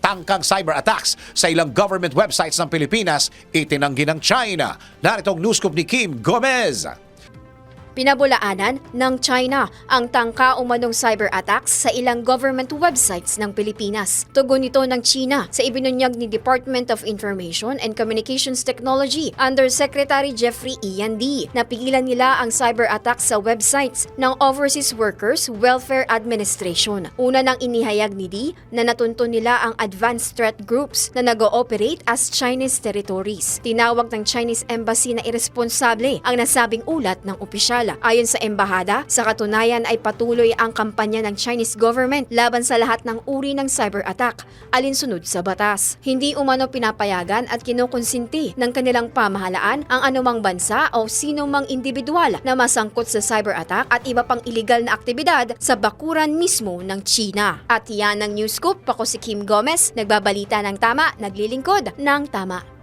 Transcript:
tangkang cyber attacks sa ilang government websites ng Pilipinas, itinanggi ng China. Narito ang news scoop ni Kim Gomez. Pinabulaanan ng China ang tangka umanong cyber attacks sa ilang government websites ng Pilipinas. Tugon ito ng China sa ibinunyag ni Department of Information and Communications Technology under Secretary Jeffrey Ian D. Napigilan nila ang cyber attacks sa websites ng Overseas Workers Welfare Administration. Una nang inihayag ni D na natuntun nila ang advanced threat groups na nag-ooperate as Chinese territories. Tinawag ng Chinese Embassy na irresponsable ang nasabing ulat ng opisyal. Ayon sa embahada, sa katunayan ay patuloy ang kampanya ng Chinese government laban sa lahat ng uri ng cyber attack, alinsunod sa batas. Hindi umano pinapayagan at kinukonsinti ng kanilang pamahalaan ang anumang bansa o sino mang individual na masangkot sa cyber attack at iba pang iligal na aktibidad sa bakuran mismo ng China. At yan ang news scoop. Ako si Kim Gomez, nagbabalita ng tama, naglilingkod ng tama.